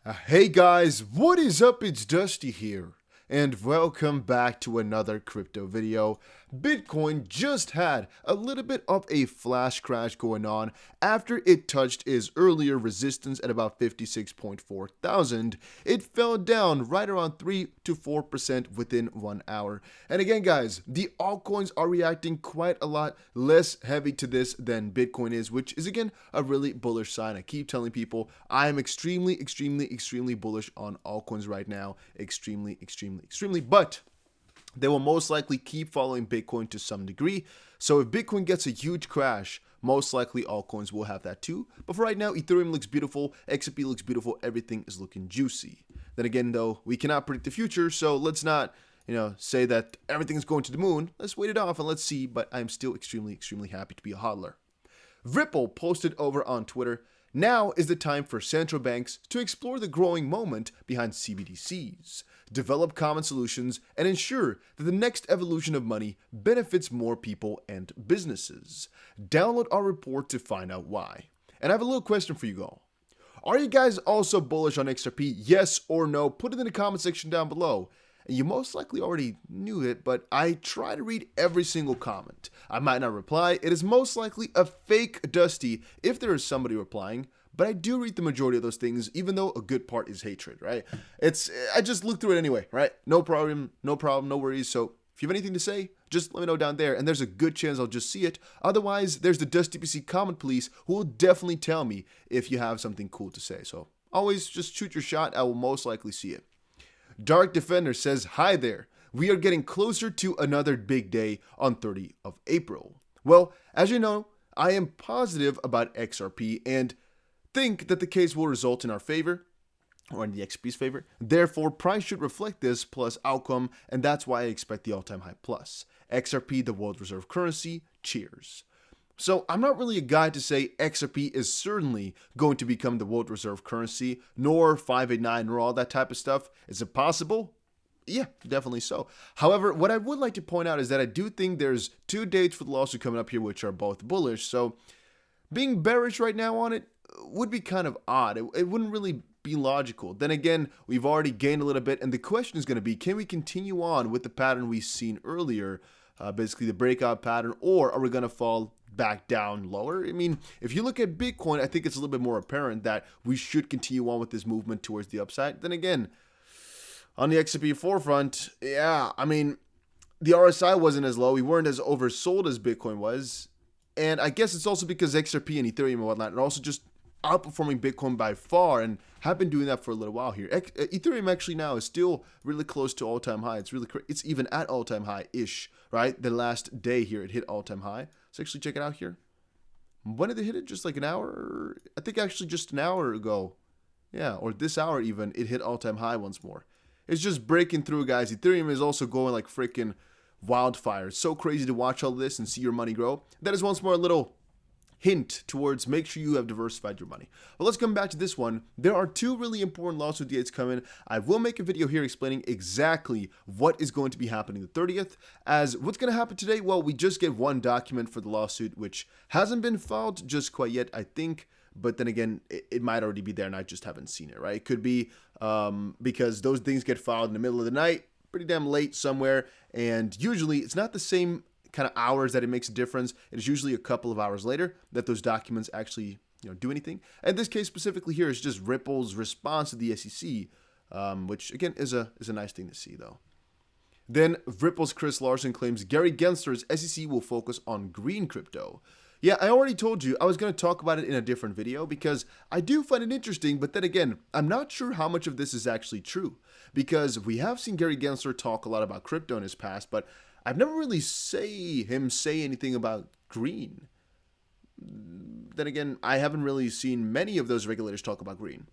Hey guys, what is up? It's Dusty here, and welcome back to another crypto video. Bitcoin just had a little bit of a flash crash going on after it touched its earlier resistance at about 56.4 thousand. It fell down right around 3 to 4% within 1 hour. And again guys, the altcoins are reacting quite a lot less heavy to this than Bitcoin is, which is again a really bullish sign. I keep telling people I am extremely bullish on altcoins right now. Extremely, but they will most likely keep following Bitcoin to some degree. So if Bitcoin gets a huge crash, most likely altcoins will have that too. But for right now, Ethereum looks beautiful, XRP looks beautiful, everything is looking juicy. Then again though, we cannot predict the future, so let's not say that everything's going to the moon. Let's wait it off and let's see, but I'm still extremely happy to be a hodler. Ripple posted over on Twitter, "Now is the time for central banks to explore the growing moment behind CBDCs, develop common solutions, and ensure that the next evolution of money benefits more people and businesses. Download our report to find out why." And I have a little question for you all. Are you guys also bullish on XRP? Yes or no? Put it in the comment section down below. And you most likely already knew it, but I try to read every single comment. I might not reply. It is most likely a fake Dusty if there is somebody replying, but I do read the majority of those things, even though a good part is hatred, right? I just look through it anyway, right? No problem, no worries. So if you have anything to say, just let me know down there, and there's a good chance I'll just see it. Otherwise, there's the Dusty BC comment police who will definitely tell me if you have something cool to say. So always just shoot your shot. I will most likely see it. Dark Defender says, "Hi there. We are getting closer to another big day on 30th of April. Well, as you know, I am positive about XRP and think that the case will result in our favor, or in the XRP's favor. Therefore, price should reflect this plus outcome, and that's why I expect the all-time high plus. XRP, the world reserve currency. Cheers." So I'm not really a guy to say XRP is certainly going to become the world reserve currency, nor 589 nor all that type of stuff. Is it possible? Yeah, definitely so. However, what I would like to point out is that I do think there's two dates for the lawsuit coming up here which are both bullish. So being bearish right now on it would be kind of odd. It wouldn't really be logical. Then again, we've already gained a little bit, and the question is going to be, can we continue on with the pattern we've seen earlier, basically the breakout pattern, or are we going to fall back down lower? I mean, if you look at Bitcoin, I think it's a little bit more apparent that we should continue on with this movement towards the upside. Then again, on the XRP forefront, yeah, I mean, the RSI wasn't as low. We weren't as oversold as Bitcoin was. And I guess it's also because XRP and Ethereum and whatnot are also just outperforming Bitcoin by far and have been doing that for a little while here. Ethereum actually now is still really close to all-time high. It's even at all-time high-ish, right? The last day here, it hit all-time high. Let's actually check it out here. When did it hit it? Just like an hour? I think actually just an hour ago. Yeah, or this hour even, it hit all-time high once more. It's just breaking through, guys. Ethereum is also going like freaking wildfire. It's so crazy to watch all this and see your money grow. That is once more a little hint towards make sure you have diversified your money. But let's come back to this one. There are two really important lawsuit dates coming. I will make a video here explaining exactly what is going to be happening the 30th. As what's going to happen today? Well, we just get one document for the lawsuit, which hasn't been filed just quite yet, I think. But then again, it might already be there and I just haven't seen it, right? It could be because those things get filed in the middle of the night, pretty damn late somewhere. And usually it's not the same kind of hours that it makes a difference. It is usually a couple of hours later that those documents actually do anything. In this case specifically here is just Ripple's response to the SEC, which again is a nice thing to see though. Then Ripple's Chris Larson claims Gary Gensler's SEC will focus on green crypto. Yeah, I already told you I was going to talk about it in a different video because I do find it interesting, but then again, I'm not sure how much of this is actually true because we have seen Gary Gensler talk a lot about crypto in his past, but I've never really say anything about green. Then again, I haven't really seen many of those regulators talk about green.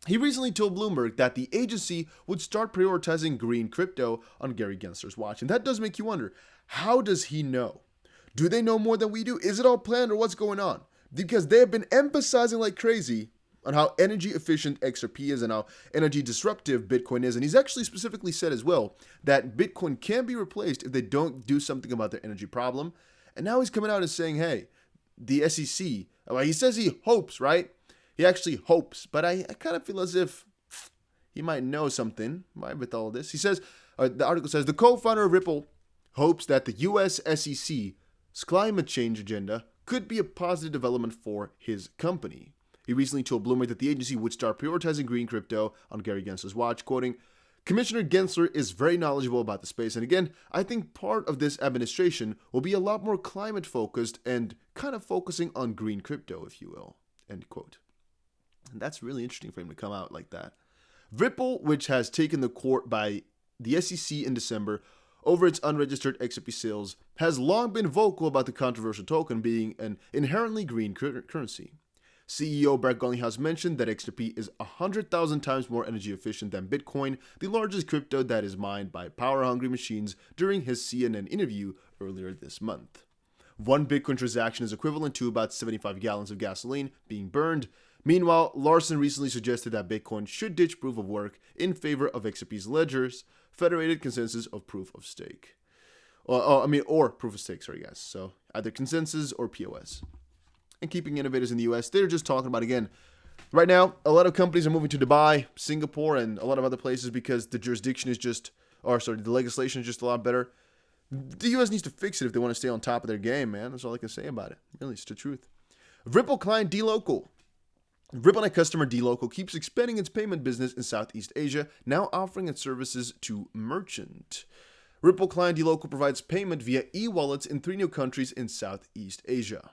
He recently told Bloomberg that the agency would start prioritizing green crypto on Gary Gensler's watch. And that does make you wonder, how does he know? Do they know more than we do? Is it all planned or what's going on? Because they have been emphasizing like crazy on how energy efficient XRP is and how energy disruptive Bitcoin is. And he's actually specifically said as well that Bitcoin can be replaced if they don't do something about their energy problem. And now he's coming out and saying, hey, the SEC, well, he says he hopes, right? He actually hopes, but I kind of feel as if he might know something with all this. He says, the article says, the co-founder of Ripple hopes that the US SEC's climate change agenda could be a positive development for his company. He recently told Bloomberg that the agency would start prioritizing green crypto on Gary Gensler's watch, quoting, Commissioner Gensler is very knowledgeable about the space, and again, I think part of this administration will be a lot more climate-focused and kind of focusing on green crypto, if you will, end quote. And that's really interesting for him to come out like that. Ripple, which has taken the court by the SEC in December over its unregistered XRP sales, has long been vocal about the controversial token being an inherently green currency. CEO Brett Garlinghouse mentioned that XRP is 100,000 times more energy efficient than Bitcoin, the largest crypto that is mined by power-hungry machines, during his CNN interview earlier this month. One Bitcoin transaction is equivalent to about 75 gallons of gasoline being burned. Meanwhile, Larson recently suggested that Bitcoin should ditch proof of work in favor of XRP's ledger's federated consensus of proof of stake. Or proof of stake, sorry guys. So either consensus or POS. And keeping innovators in the US, they're just talking about, again, right now, a lot of companies are moving to Dubai, Singapore, and a lot of other places because the jurisdiction is the legislation is just a lot better. The US needs to fix it if they want to stay on top of their game, man. That's all I can say about it. Really, it's the truth. Ripple client DLocal. RippleNet customer DLocal keeps expanding its payment business in Southeast Asia, now offering its services to merchant. Ripple client DLocal provides payment via e-wallets in 3 new countries in Southeast Asia.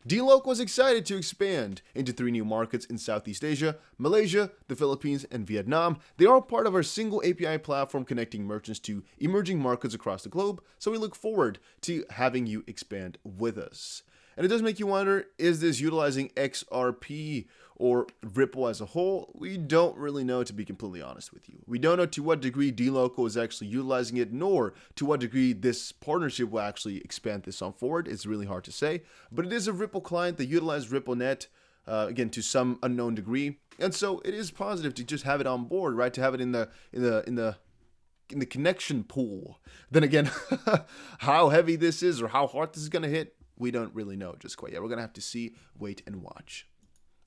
DLocal was excited to expand into 3 new markets in Southeast Asia, Malaysia, the Philippines, and Vietnam. They are part of our single API platform connecting merchants to emerging markets across the globe, so we look forward to having you expand with us. And it does make you wonder, is this utilizing XRP or Ripple as a whole? We don't really know, to be completely honest with you. We don't know to what degree DLocal is actually utilizing it, nor to what degree this partnership will actually expand this on forward. It's really hard to say, but it is a Ripple client that utilizes RippleNet, again, to some unknown degree. And so it is positive to just have it on board, right? To have it in the connection pool. Then again, how heavy this is or how hard this is going to hit, we don't really know just quite yet. We're going to have to see, wait, and watch.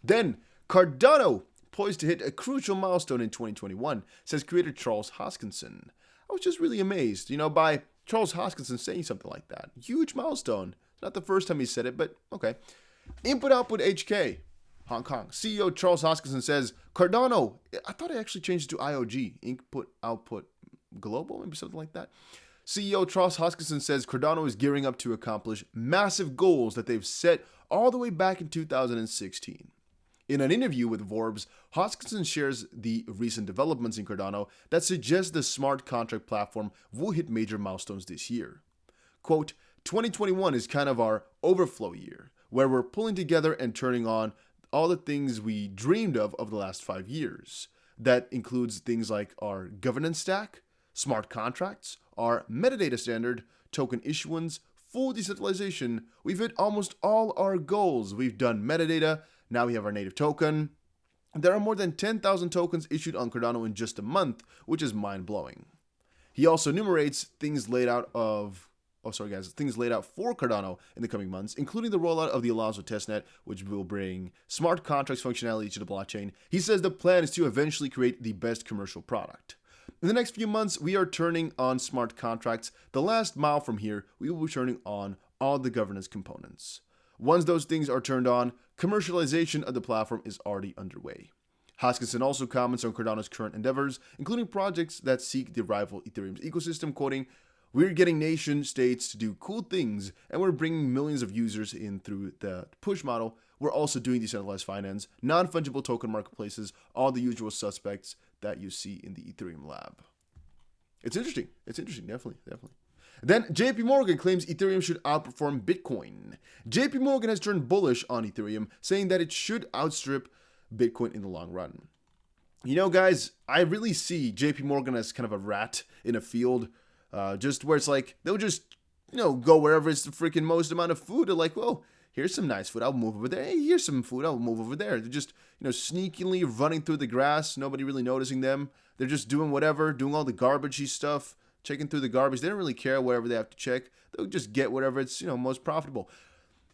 Then, Cardano, poised to hit a crucial milestone in 2021, says creator Charles Hoskinson. I was just really amazed, by Charles Hoskinson saying something like that. Huge milestone. It's not the first time he said it, but okay. Input Output HK, Hong Kong. CEO Charles Hoskinson says, Cardano, I thought it actually changed to IOG, Input Output Global, maybe something like that. CEO Charles Hoskinson says Cardano is gearing up to accomplish massive goals that they've set all the way back in 2016. In an interview with Forbes, Hoskinson shares the recent developments in Cardano that suggest the smart contract platform will hit major milestones this year. Quote, 2021 is kind of our overflow year, where we're pulling together and turning on all the things we dreamed of the last 5 years. That includes things like our governance stack, smart contracts, our metadata standard, token issuance, full decentralization. We've hit almost all our goals. We've done metadata. Now we have our native token. There are more than 10,000 tokens issued on Cardano in just a month, which is mind-blowing. He also enumerates things laid out for Cardano in the coming months, including the rollout of the Alonzo testnet, which will bring smart contracts functionality to the blockchain. He says the plan is to eventually create the best commercial product. In the next few months, we are turning on smart contracts. The last mile from here, we will be turning on all the governance components. Once those things are turned on, commercialization of the platform is already underway. Hoskinson also comments on Cardano's current endeavors, including projects that seek to rival Ethereum's ecosystem, quoting, "We're getting nation states to do cool things, and we're bringing millions of users in through the push model. We're also doing decentralized finance, non-fungible token marketplaces, all the usual suspects that you see in the Ethereum lab." It's interesting. Definitely. Then JP Morgan claims Ethereum should outperform Bitcoin. JP Morgan has turned bullish on Ethereum, saying that it should outstrip Bitcoin in the long run. Guys, I really see JP Morgan as kind of a rat in a field, just where it's like, they'll just, go wherever it's the freaking most amount of food. They're like, well, here's some nice food, I'll move over there. Hey, here's some food, I'll move over there. They're just, sneakily running through the grass, nobody really noticing them. They're just doing whatever, doing all the garbagey stuff, checking through the garbage. They don't really care wherever they have to check. They'll just get whatever it's, most profitable.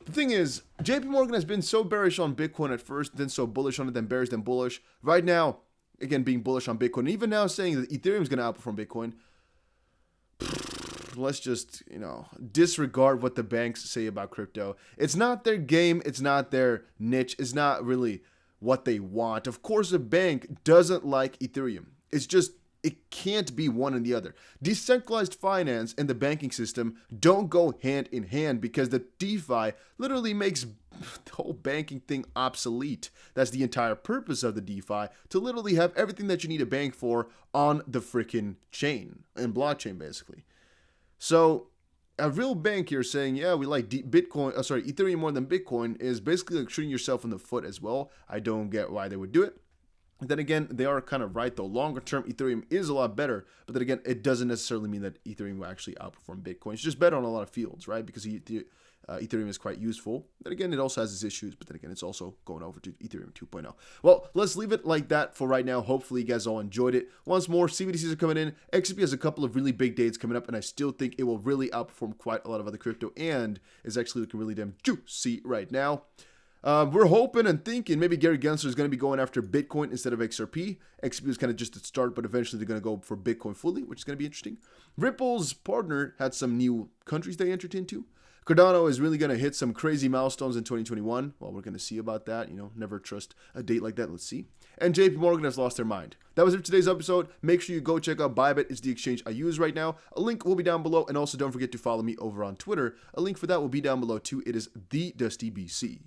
The thing is, JP Morgan has been so bearish on Bitcoin at first, then so bullish on it, then bearish, then bullish. Right now, again, being bullish on Bitcoin, and even now saying that Ethereum is going to outperform Bitcoin, let's just, disregard what the banks say about crypto. It's not their game. It's not their niche. It's not really what they want. Of course, a bank doesn't like Ethereum. It's just, it can't be one and the other. Decentralized finance and the banking system don't go hand in hand because the DeFi literally makes the whole banking thing obsolete. That's the entire purpose of the DeFi, to literally have everything that you need a bank for on the freaking chain and blockchain, basically. So a real bank here saying, yeah, we like Ethereum more than Bitcoin is basically like shooting yourself in the foot as well. I don't get why they would do it. Then again, they are kind of right though. Longer term, Ethereum is a lot better, but then again, it doesn't necessarily mean that Ethereum will actually outperform Bitcoin. It's just better on a lot of fields, right? Because Ethereum is quite useful. Then again, it also has its issues, but then again, it's also going over to Ethereum 2.0. Well, let's leave it like that for right now. Hopefully, you guys all enjoyed it. Once more, CBDCs are coming in. XRP has a couple of really big dates coming up, and I still think it will really outperform quite a lot of other crypto, and is actually looking really damn juicy right now. We're hoping and thinking maybe Gary Gensler is going to be going after Bitcoin instead of XRP. XRP was kind of just a start, but eventually they're going to go for Bitcoin fully, which is going to be interesting. Ripple's partner had some new countries they entered into. Cardano is really going to hit some crazy milestones in 2021. Well, we're going to see about that. Never trust a date like that. Let's see. And JP Morgan has lost their mind. That was it for today's episode. Make sure you go check out Bybit. It's the exchange I use right now. A link will be down below. And also don't forget to follow me over on Twitter. A link for that will be down below too. It is the Dusty BC.